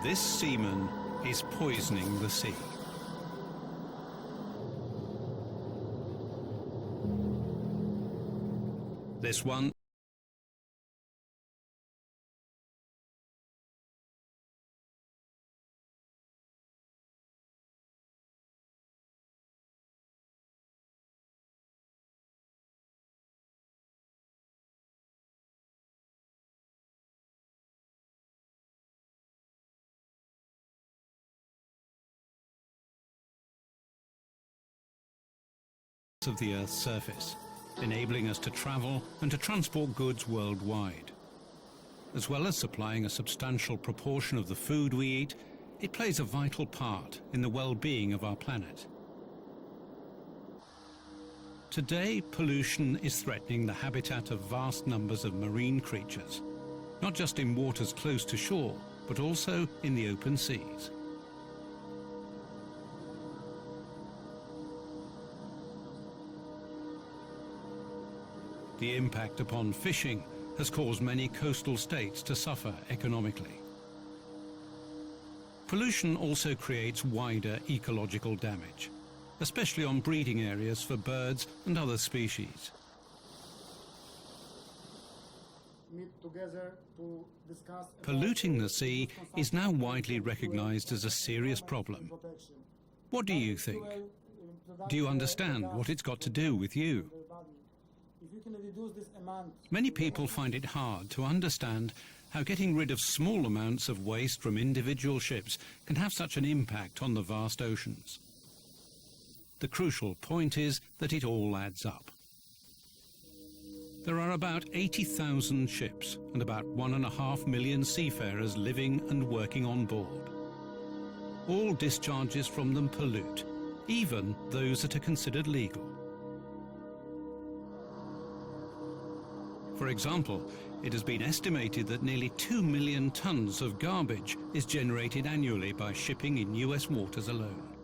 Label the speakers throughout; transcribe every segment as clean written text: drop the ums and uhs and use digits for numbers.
Speaker 1: This seaman is poisoning the sea. This one of the Earth's surface, enabling us to travel and to transport goods worldwide. As well as supplying a substantial proportion of the food we eat, it plays a vital part in the well-being of our planet. Today, pollution is threatening the habitat of vast numbers of marine creatures, not just in waters close to shore, but also in the open seas. The impact upon fishing has caused many coastal states to suffer economically. Pollution also creates wider ecological damage, especially on breeding areas for birds and other species. Polluting the sea is now widely recognized as a serious problem. What do you think? Do you understand what it's got to do with you? Many people find it hard to understand how getting rid of small amounts of waste from individual ships can have such an impact on the vast oceans. The crucial point is that it all adds up. There are about 80,000 ships and about 1.5 million seafarers living and working on board. All discharges from them pollute, even those that are considered legal. For example, it has been estimated that nearly 2 million tons of garbage is generated annually by shipping in US waters alone.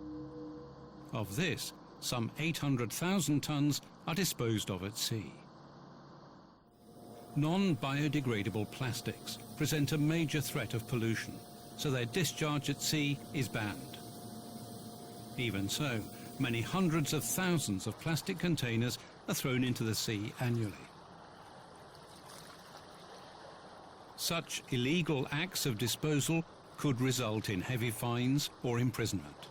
Speaker 1: Of this, some 800,000 tons are disposed of at sea. Non-biodegradable plastics present a major threat of pollution, so their discharge at sea is banned. Even so, many hundreds of thousands of plastic containers are thrown into the sea annually. Such illegal acts of disposal could result in heavy fines or imprisonment.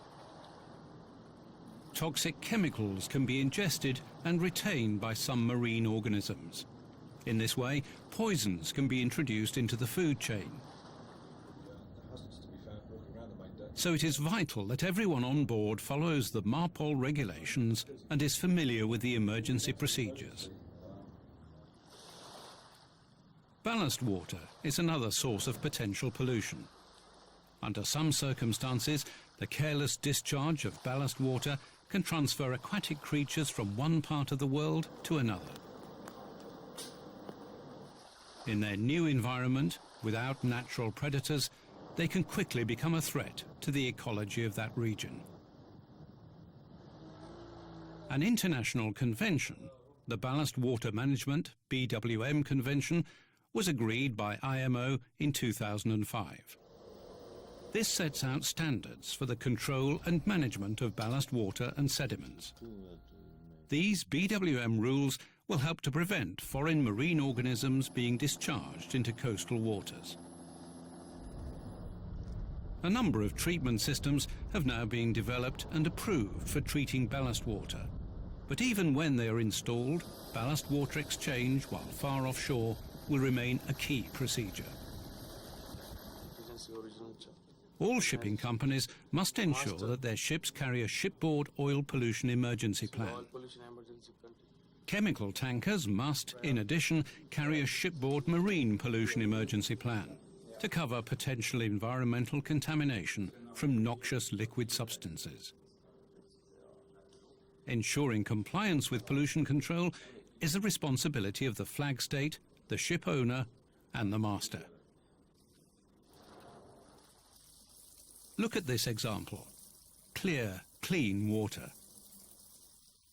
Speaker 1: Toxic chemicals can be ingested and retained by some marine organisms. In this way, poisons can be introduced into the food chain. So it is vital that everyone on board follows the MARPOL regulations and is familiar with the emergency procedures. Ballast water is another source of potential pollution. Under some circumstances, the careless discharge of ballast water can transfer aquatic creatures from one part of the world to another. In their new environment, without natural predators, they can quickly become a threat to the ecology of that region. An international convention, the Ballast Water Management (BWM) Convention, was agreed by IMO in 2005. This sets out standards for the control and management of ballast water and sediments. These BWM rules will help to prevent foreign marine organisms being discharged into coastal waters. A number of treatment systems have now been developed and approved for treating ballast water. But even when they are installed, ballast water exchange while far offshore will remain a key procedure. All shipping companies must ensure that their ships carry a shipboard oil pollution emergency plan. Chemical tankers must, in addition, carry a shipboard marine pollution emergency plan to cover potential environmental contamination from noxious liquid substances. Ensuring compliance with pollution control is the responsibility of the flag state, the ship owner and the master. Look at this example. Clear, clean water.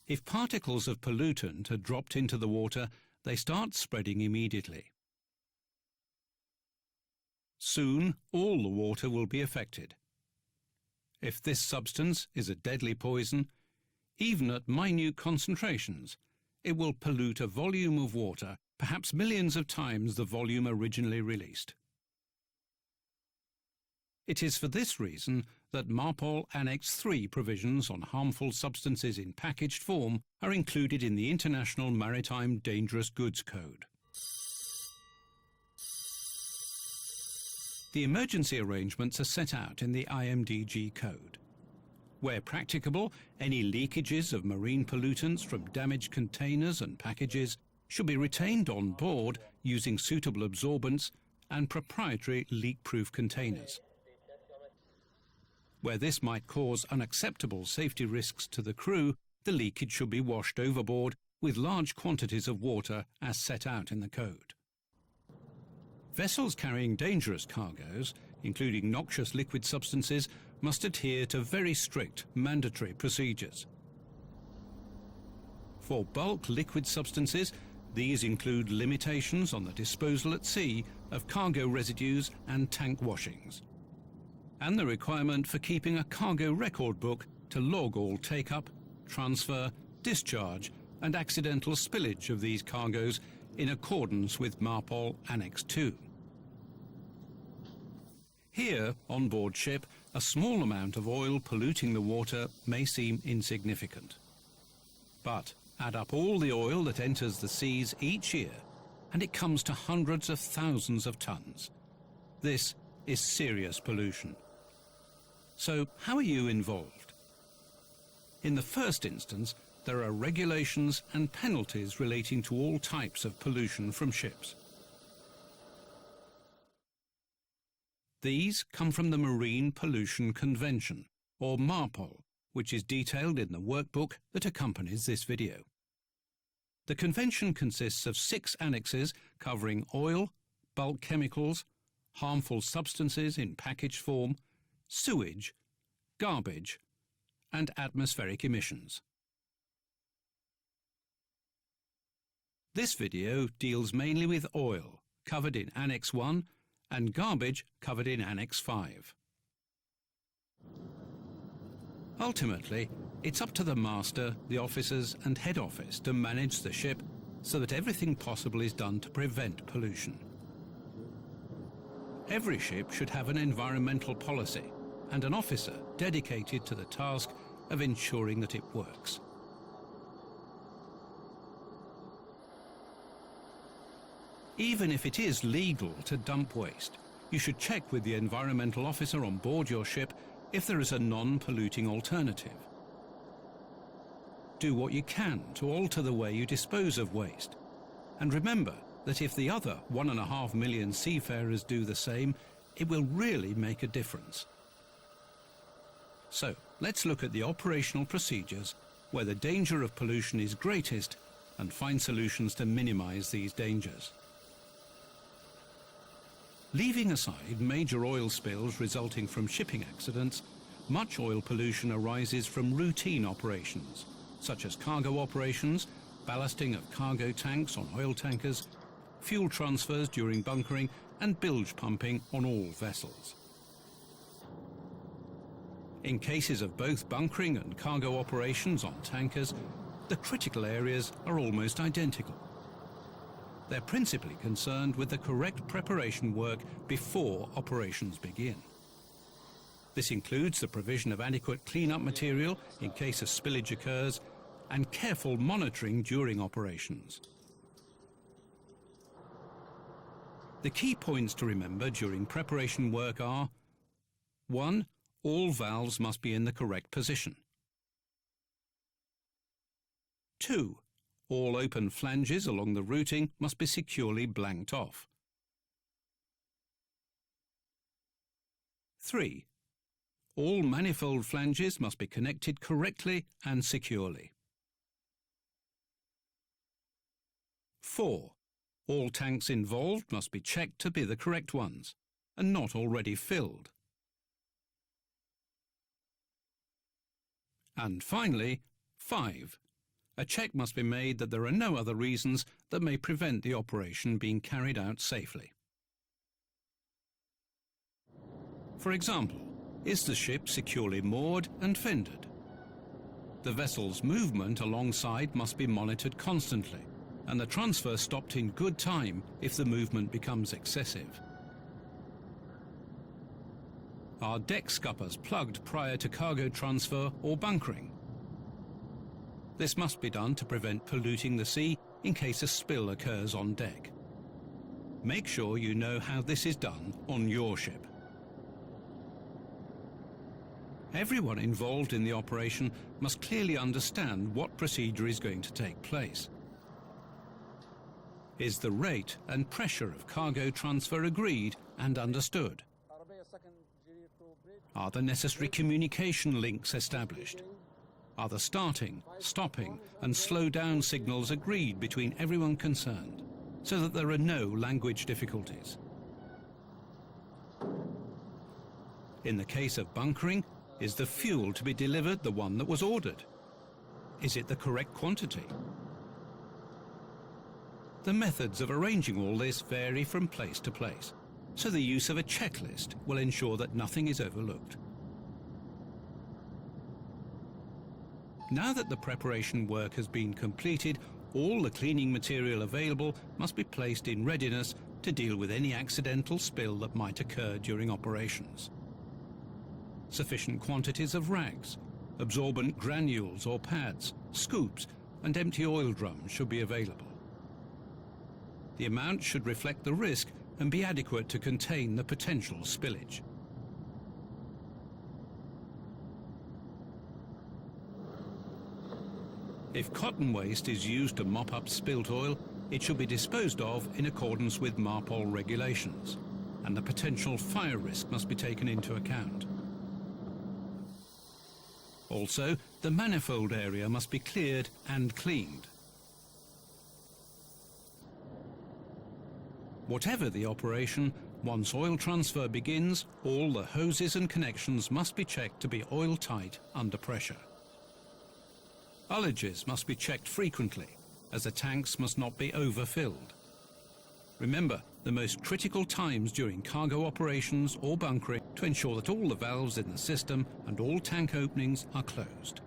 Speaker 1: If particles of pollutant are dropped into the water, they start spreading immediately. Soon all the water will be affected. If this substance is a deadly poison, even at minute concentrations, it will pollute a volume of water perhaps millions of times the volume originally released. It is for this reason that MARPOL Annex 3 provisions on harmful substances in packaged form are included in the International Maritime Dangerous Goods Code. The emergency arrangements are set out in the IMDG code. Where practicable, any leakages of marine pollutants from damaged containers and packages should be retained on board using suitable absorbents and proprietary leak-proof containers. Where this might cause unacceptable safety risks to the crew, the leakage should be washed overboard with large quantities of water as set out in the code. Vessels carrying dangerous cargoes, including noxious liquid substances, must adhere to very strict mandatory procedures. For bulk liquid substances, these include limitations on the disposal at sea of cargo residues and tank washings, and the requirement for keeping a cargo record book to log all take-up, transfer, discharge and accidental spillage of these cargoes in accordance with MARPOL Annex 2. Here, on board ship, a small amount of oil polluting the water may seem insignificant. But add up all the oil that enters the seas each year, and it comes to hundreds of thousands of tons. This is serious pollution. So how are you involved? In the first instance, there are regulations and penalties relating to all types of pollution from ships. These come from the Marine Pollution Convention, or MARPOL, which is detailed in the workbook that accompanies this video. The convention consists of 6 annexes covering oil, bulk chemicals, harmful substances in packaged form, sewage, garbage, and atmospheric emissions. This video deals mainly with oil, covered in Annex 1, and garbage covered in Annex 5. Ultimately, it's up to the master, the officers and head office to manage the ship so that everything possible is done to prevent pollution. Every ship should have an environmental policy and an officer dedicated to the task of ensuring that it works. Even if it is legal to dump waste, you should check with the environmental officer on board your ship if there is a non-polluting alternative. Do what you can to alter the way you dispose of waste. And remember that if the other 1.5 million seafarers do the same, it will really make a difference. So, let's look at the operational procedures where the danger of pollution is greatest and find solutions to minimize these dangers. Leaving aside major oil spills resulting from shipping accidents, much oil pollution arises from routine operations, such as cargo operations, ballasting of cargo tanks on oil tankers, fuel transfers during bunkering, and bilge pumping on all vessels. In cases of both bunkering and cargo operations on tankers, the critical areas are almost identical. They're principally concerned with the correct preparation work before operations begin. This includes the provision of adequate clean-up material in case a spillage occurs and careful monitoring during operations. The key points to remember during preparation work are: 1. All valves must be in the correct position. 2. All open flanges along the routing must be securely blanked off. 3. All manifold flanges must be connected correctly and securely. 4. All tanks involved must be checked to be the correct ones and not already filled. And finally, 5. A check must be made that there are no other reasons that may prevent the operation being carried out safely. For example, is the ship securely moored and fended? The vessel's movement alongside must be monitored constantly, and the transfer stopped in good time if the movement becomes excessive. Are deck scuppers plugged prior to cargo transfer or bunkering? This must be done to prevent polluting the sea in case a spill occurs on deck. Make sure you know how this is done on your ship. Everyone involved in the operation must clearly understand what procedure is going to take place. Is the rate and pressure of cargo transfer agreed and understood? Are the necessary communication links established? Are the starting, stopping and slow down signals agreed between everyone concerned, so that there are no language difficulties? In the case of bunkering, is the fuel to be delivered the one that was ordered? Is it the correct quantity? The methods of arranging all this vary from place to place, so the use of a checklist will ensure that nothing is overlooked. Now that the preparation work has been completed, all the cleaning material available must be placed in readiness to deal with any accidental spill that might occur during operations. Sufficient quantities of rags, absorbent granules or pads, scoops, and empty oil drums should be available. The amount should reflect the risk and be adequate to contain the potential spillage. If cotton waste is used to mop up spilt oil, it should be disposed of in accordance with MARPOL regulations, and the potential fire risk must be taken into account. Also, the manifold area must be cleared and cleaned. Whatever the operation, once oil transfer begins, all the hoses and connections must be checked to be oil-tight under pressure. Ullages must be checked frequently, as the tanks must not be overfilled. Remember the most critical times during cargo operations or bunkering to ensure that all the valves in the system and all tank openings are closed.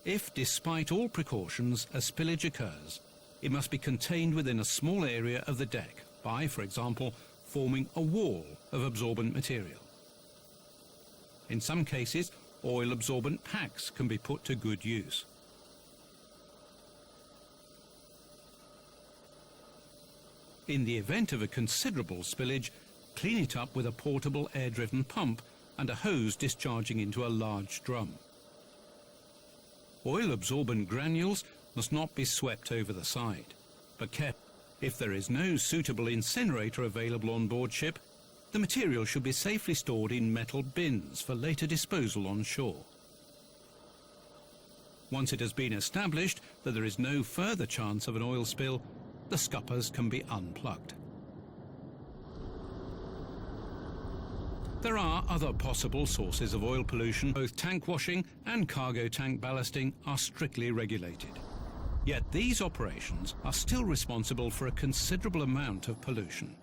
Speaker 1: If, despite all precautions, a spillage occurs, it must be contained within a small area of the deck by, for example, forming a wall of absorbent material. In some cases, oil-absorbent packs can be put to good use. In the event of a considerable spillage, clean it up with a portable air-driven pump and a hose discharging into a large drum. Oil-absorbent granules must not be swept over the side, but kept. If there is no suitable incinerator available on board ship, the material should be safely stored in metal bins for later disposal on shore. Once it has been established that there is no further chance of an oil spill, the scuppers can be unplugged. There are other possible sources of oil pollution. Both tank washing and cargo tank ballasting are strictly regulated. Yet these operations are still responsible for a considerable amount of pollution.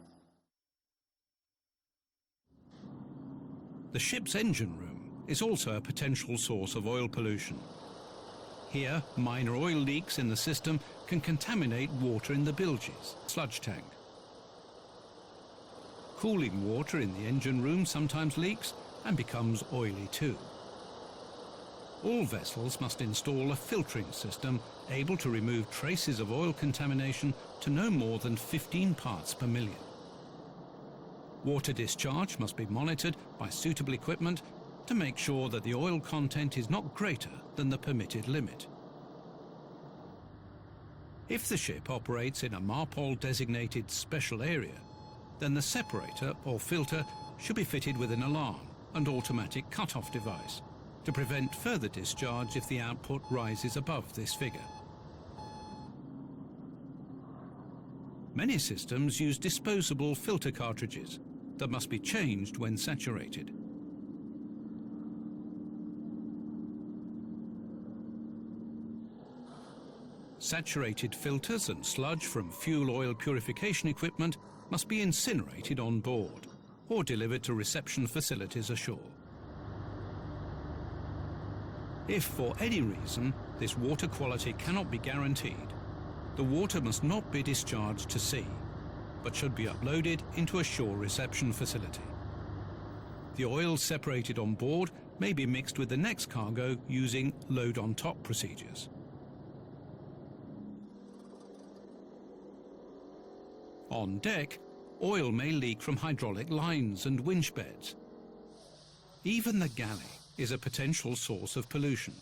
Speaker 1: The ship's engine room is also a potential source of oil pollution. Here, minor oil leaks in the system can contaminate water in the bilges, sludge tank. Cooling water in the engine room sometimes leaks and becomes oily too. All vessels must install a filtering system able to remove traces of oil contamination to no more than 15 parts per million. Water discharge must be monitored by suitable equipment to make sure that the oil content is not greater than the permitted limit. If the ship operates in a MARPOL-designated special area, then the separator or filter should be fitted with an alarm and automatic cut-off device to prevent further discharge if the output rises above this figure. Many systems use disposable filter cartridges that must be changed when saturated. Saturated filters and sludge from fuel oil purification equipment must be incinerated on board or delivered to reception facilities ashore. If for any reason this water quality cannot be guaranteed, the water must not be discharged to sea, but should be uploaded into a shore reception facility. The oil separated on board may be mixed with the next cargo using load-on-top procedures. On deck, oil may leak from hydraulic lines and winch beds. Even the galley is a potential source of pollution.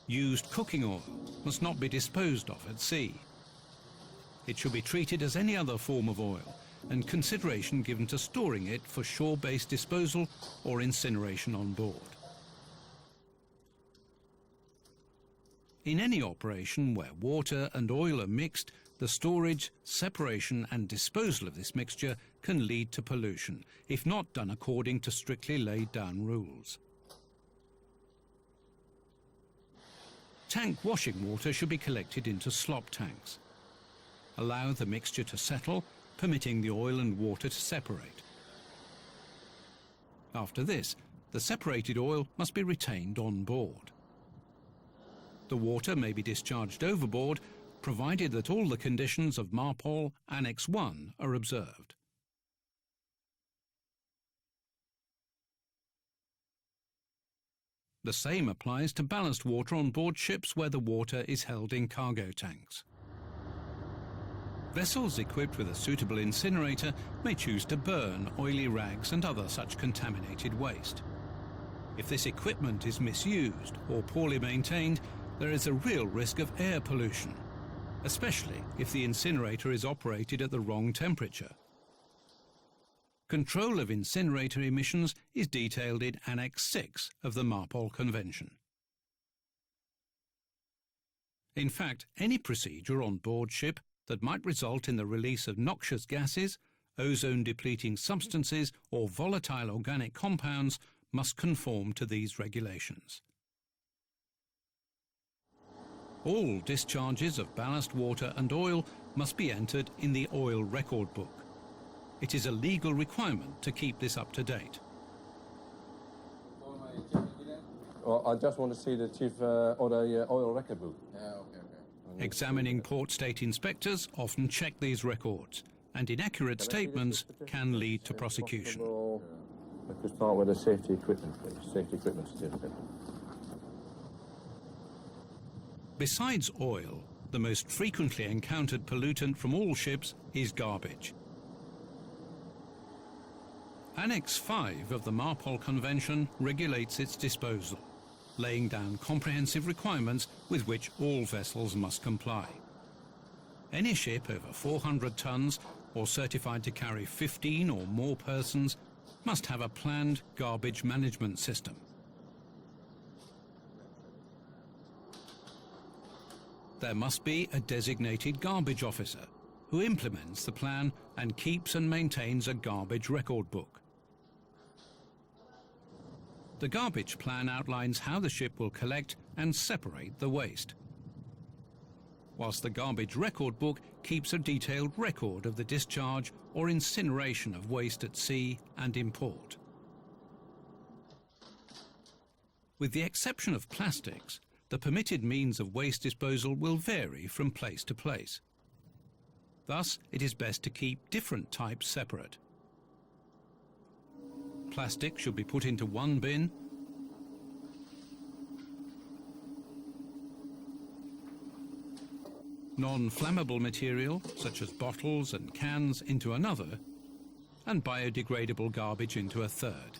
Speaker 1: Used cooking oil must not be disposed of at sea. It should be treated as any other form of oil, and consideration given to storing it for shore-based disposal or incineration on board. In any operation where water and oil are mixed, the storage, separation and disposal of this mixture can lead to pollution, if not done according to strictly laid down rules. Tank washing water should be collected into slop tanks. Allow the mixture to settle, permitting the oil and water to separate. After this, the separated oil must be retained on board. The water may be discharged overboard, provided that all the conditions of MARPOL Annex 1 are observed. The same applies to ballast water on board ships where the water is held in cargo tanks. Vessels equipped with a suitable incinerator may choose to burn oily rags and other such contaminated waste. If this equipment is misused or poorly maintained, there is a real risk of air pollution, especially if the incinerator is operated at the wrong temperature. Control of incinerator emissions is detailed in Annex 6 of the MARPOL Convention. In fact, any procedure on board ship that might result in the release of noxious gases, ozone-depleting substances or volatile organic compounds must conform to these regulations. All discharges of ballast water and oil must be entered in the oil record book. It is a legal requirement to keep this up to date.
Speaker 2: Well, I just want to see the chief or the oil record book.
Speaker 3: Yeah, okay.
Speaker 1: Examining port state inspectors often check these records, and inaccurate statements can lead to prosecution.
Speaker 2: Let's start with the safety equipment, please. Safety equipment certificate.
Speaker 1: Besides oil, the most frequently encountered pollutant from all ships is garbage. Annex 5 of the MARPOL Convention regulates its disposal, laying down comprehensive requirements with which all vessels must comply. Any ship over 400 tons or certified to carry 15 or more persons must have a planned garbage management system. There must be a designated garbage officer who implements the plan and keeps and maintains a garbage record book. The garbage plan outlines how the ship will collect and separate the waste, whilst the garbage record book keeps a detailed record of the discharge or incineration of waste at sea and in port. With the exception of plastics, the permitted means of waste disposal will vary from place to place. Thus, it is best to keep different types separate. Plastic should be put into one bin, non-flammable material, such as bottles and cans, into another, and biodegradable garbage into a third.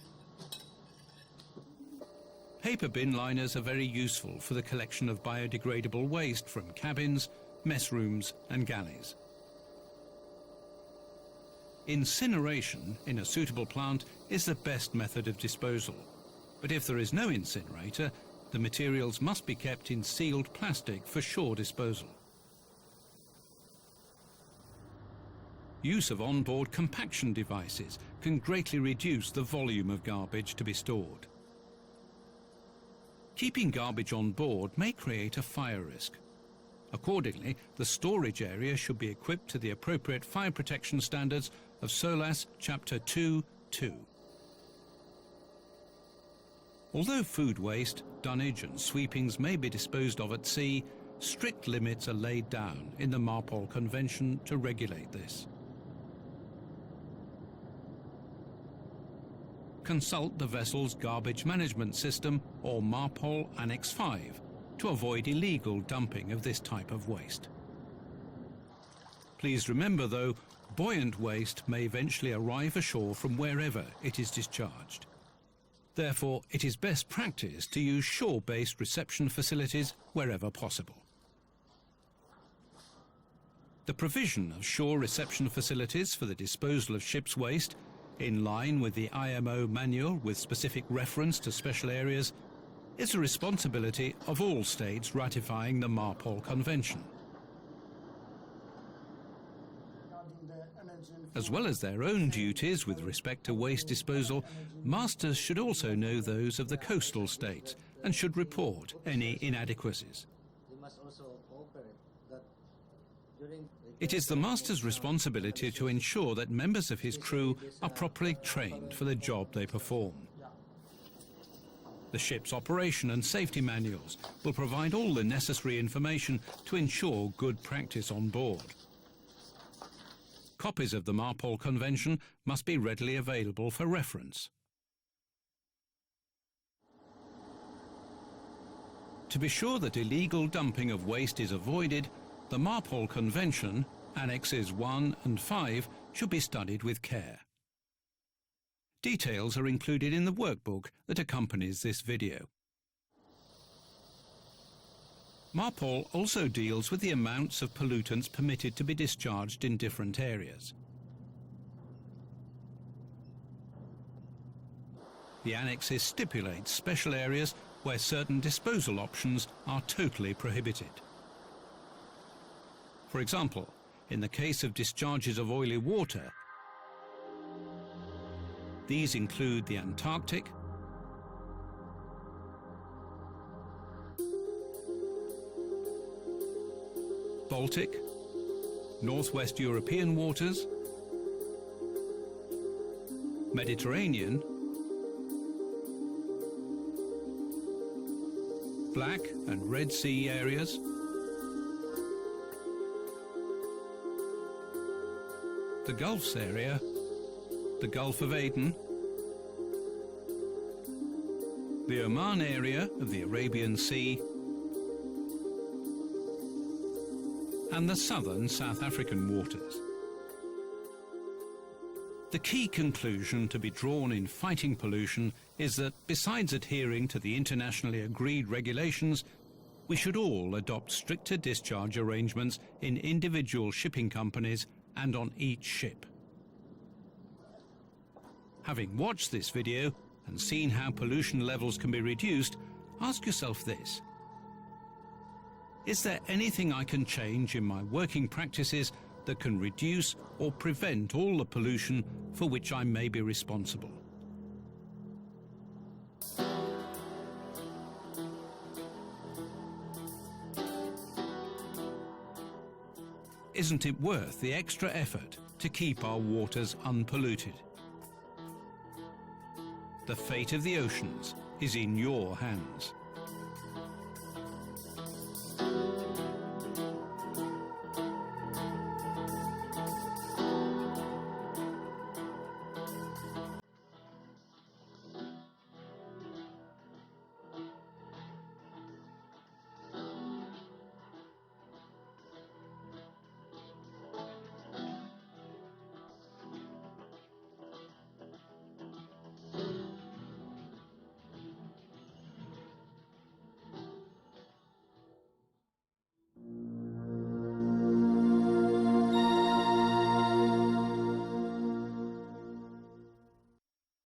Speaker 1: Paper bin liners are very useful for the collection of biodegradable waste from cabins, mess rooms and galleys. Incineration in a suitable plant is the best method of disposal, but if there is no incinerator, the materials must be kept in sealed plastic for shore disposal. Use of onboard compaction devices can greatly reduce the volume of garbage to be stored. Keeping garbage on board may create a fire risk. Accordingly, the storage area should be equipped to the appropriate fire protection standards of SOLAS Chapter 2.2. Although food waste, dunnage and sweepings may be disposed of at sea, strict limits are laid down in the MARPOL Convention to regulate this. Consult the vessel's garbage management system, or MARPOL Annex 5, to avoid illegal dumping of this type of waste. Please remember, though, buoyant waste may eventually arrive ashore from wherever it is discharged. Therefore, it is best practice to use shore-based reception facilities wherever possible. The provision of shore reception facilities for the disposal of ship's waste, in line with the IMO manual with specific reference to special areas, is the responsibility of all states ratifying the MARPOL Convention. As well as their own duties with respect to waste disposal, masters should also know those of the coastal states and should report any inadequacies. It is the master's responsibility to ensure that members of his crew are properly trained for the job they perform. The ship's operation and safety manuals will provide all the necessary information to ensure good practice on board. Copies of the MARPOL Convention must be readily available for reference. To be sure that illegal dumping of waste is avoided, the MARPOL Convention, Annexes 1 and 5, should be studied with care. Details are included in the workbook that accompanies this video. MARPOL also deals with the amounts of pollutants permitted to be discharged in different areas. The annexes stipulate special areas where certain disposal options are totally prohibited. For example, in the case of discharges of oily water, these include the Antarctic, Baltic, Northwest European waters, Mediterranean, Black and Red Sea areas, the Gulfs area, the Gulf of Aden, the Oman area of the Arabian Sea, and the southern South African waters. The key conclusion to be drawn in fighting pollution is that, besides adhering to the internationally agreed regulations, we should all adopt stricter discharge arrangements in individual shipping companies and on each ship. Having watched this video and seen how pollution levels can be reduced, ask yourself this: is there anything I can change in my working practices that can reduce or prevent all the pollution for which I may be responsible? Isn't it worth the extra effort to keep our waters unpolluted? The fate of the oceans is in your hands.